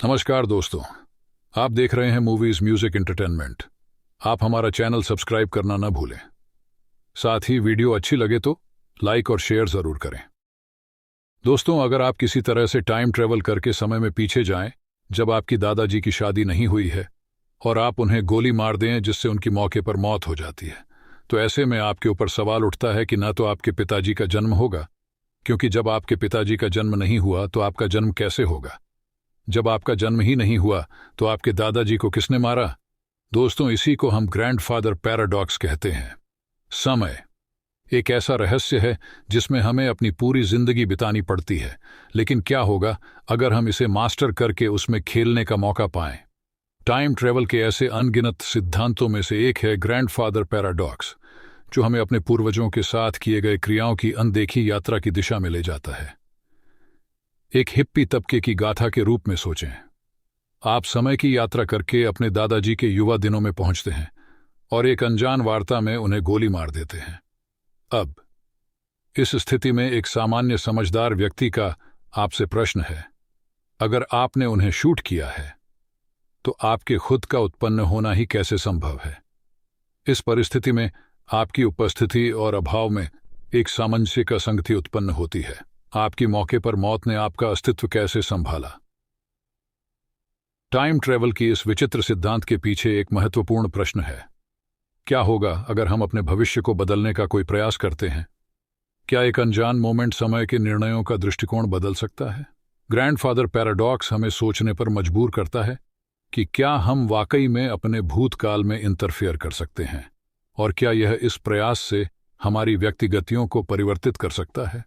नमस्कार दोस्तों, आप देख रहे हैं मूवीज म्यूजिक एंटरटेनमेंट। आप हमारा चैनल सब्सक्राइब करना न भूलें। साथ ही वीडियो अच्छी लगे तो लाइक और शेयर जरूर करें। दोस्तों, अगर आप किसी तरह से टाइम ट्रेवल करके समय में पीछे जाएं, जब आपकी दादाजी की शादी नहीं हुई है और आप उन्हें गोली मार दें जिससे उनकी मौके पर मौत हो जाती है, तो ऐसे में आपके ऊपर सवाल उठता है कि न तो आपके पिताजी का जन्म होगा, क्योंकि जब आपके पिताजी का जन्म नहीं हुआ तो आपका जन्म कैसे होगा। जब आपका जन्म ही नहीं हुआ तो आपके दादाजी को किसने मारा। दोस्तों, इसी को हम ग्रैंडफादर पैराडॉक्स कहते हैं। समय एक ऐसा रहस्य है जिसमें हमें अपनी पूरी जिंदगी बितानी पड़ती है, लेकिन क्या होगा अगर हम इसे मास्टर करके उसमें खेलने का मौका पाएं। टाइम ट्रेवल के ऐसे अनगिनत सिद्धांतों में से एक है ग्रैंडफादर पैराडॉक्स, जो हमें अपने पूर्वजों के साथ किए गए क्रियाओं की अनदेखी यात्रा की दिशा में ले जाता है। एक हिप्पी तबके की गाथा के रूप में सोचें। आप समय की यात्रा करके अपने दादाजी के युवा दिनों में पहुंचते हैं और एक अनजान वार्ता में उन्हें गोली मार देते हैं। अब इस स्थिति में एक सामान्य समझदार व्यक्ति का आपसे प्रश्न है, अगर आपने उन्हें शूट किया है तो आपके खुद का उत्पन्न होना ही कैसे संभव है। इस परिस्थिति में आपकी उपस्थिति और अभाव में एक सामंजस्य का संगति उत्पन्न होती है। आपकी मौके पर मौत ने आपका अस्तित्व कैसे संभाला। टाइम ट्रेवल की इस विचित्र सिद्धांत के पीछे एक महत्वपूर्ण प्रश्न है, क्या होगा अगर हम अपने भविष्य को बदलने का कोई प्रयास करते हैं। क्या एक अनजान मोमेंट समय के निर्णयों का दृष्टिकोण बदल सकता है। ग्रैंडफादर पैराडॉक्स हमें सोचने पर मजबूर करता है कि क्या हम वाकई में अपने भूतकाल में इंटरफेयर कर सकते हैं, और क्या यह इस प्रयास से हमारी व्यक्तिगतियों को परिवर्तित कर सकता है।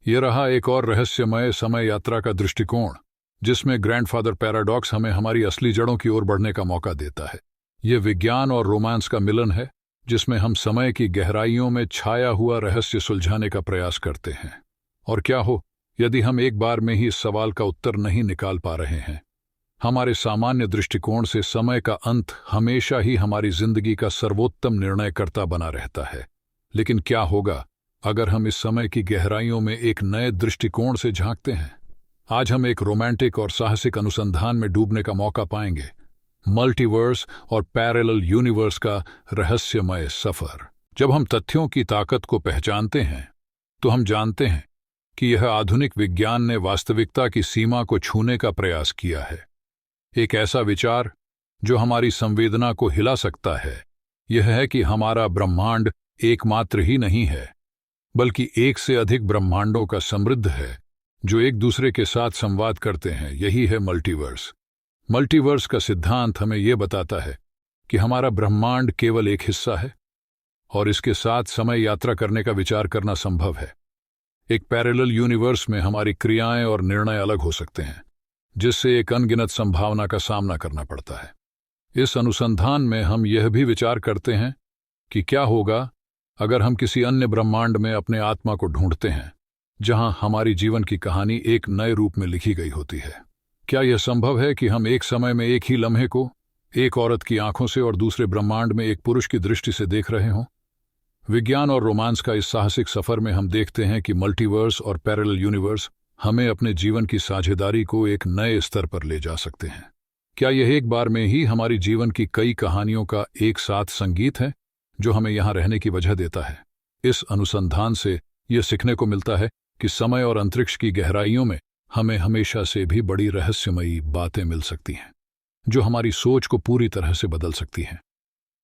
यह रहा एक और रहस्यमय समय यात्रा का दृष्टिकोण, जिसमें ग्रैंडफादर पैराडॉक्स हमें हमारी असली जड़ों की ओर बढ़ने का मौका देता है। यह विज्ञान और रोमांस का मिलन है, जिसमें हम समय की गहराइयों में छाया हुआ रहस्य सुलझाने का प्रयास करते हैं। और क्या हो यदि हम एक बार में ही इस सवाल का उत्तर नहीं निकाल पा रहे हैं। हमारे सामान्य दृष्टिकोण से समय का अंत हमेशा ही हमारी जिंदगी का सर्वोत्तम निर्णयकर्ता बना रहता है, लेकिन क्या होगा अगर हम इस समय की गहराइयों में एक नए दृष्टिकोण से झांकते हैं। आज हम एक रोमांटिक और साहसिक अनुसंधान में डूबने का मौका पाएंगे, मल्टीवर्स और पैरेलल यूनिवर्स का रहस्यमय सफर। जब हम तथ्यों की ताकत को पहचानते हैं तो हम जानते हैं कि यह आधुनिक विज्ञान ने वास्तविकता की सीमा को छूने का प्रयास किया है। एक ऐसा विचार जो हमारी संवेदना को हिला सकता है, यह है कि हमारा ब्रह्मांड एकमात्र ही नहीं है, बल्कि एक से अधिक ब्रह्मांडों का समृद्ध है जो एक दूसरे के साथ संवाद करते हैं। यही है मल्टीवर्स। मल्टीवर्स का सिद्धांत हमें यह बताता है कि हमारा ब्रह्मांड केवल एक हिस्सा है और इसके साथ समय यात्रा करने का विचार करना संभव है। एक पैरेलल यूनिवर्स में हमारी क्रियाएं और निर्णय अलग हो सकते हैं, जिससे एक अनगिनत संभावना का सामना करना पड़ता है। इस अनुसंधान में हम यह भी विचार करते हैं कि क्या होगा अगर हम किसी अन्य ब्रह्मांड में अपने आत्मा को ढूंढते हैं, जहां हमारी जीवन की कहानी एक नए रूप में लिखी गई होती है। क्या यह संभव है कि हम एक समय में एक ही लम्हे को एक औरत की आंखों से और दूसरे ब्रह्मांड में एक पुरुष की दृष्टि से देख रहे हों। विज्ञान और रोमांस का इस साहसिक सफर में हम देखते हैं कि मल्टीवर्स और पैरेलल यूनिवर्स हमें अपने जीवन की साझेदारी को एक नए स्तर पर ले जा सकते हैं। क्या यह एक बार में ही हमारी जीवन की कई कहानियों का एक साथ संगीत है जो हमें यहां रहने की वजह देता है। इस अनुसंधान से यह सीखने को मिलता है कि समय और अंतरिक्ष की गहराइयों में हमें हमेशा से भी बड़ी रहस्यमयी बातें मिल सकती हैं, जो हमारी सोच को पूरी तरह से बदल सकती हैं।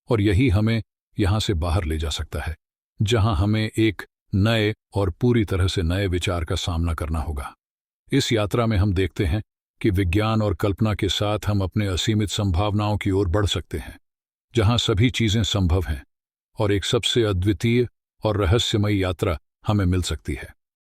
और यही हमें यहां से बाहर ले जा सकता है, जहां हमें एक नए और पूरी तरह से नए विचार का सामना करना होगा। इस यात्रा में हम देखते हैं कि विज्ञान और कल्पना के साथ हम अपने असीमित संभावनाओं की ओर बढ़ सकते हैं, जहां सभी चीजें संभव हैं और एक सबसे अद्वितीय और रहस्यमयी यात्रा हमें मिल सकती है।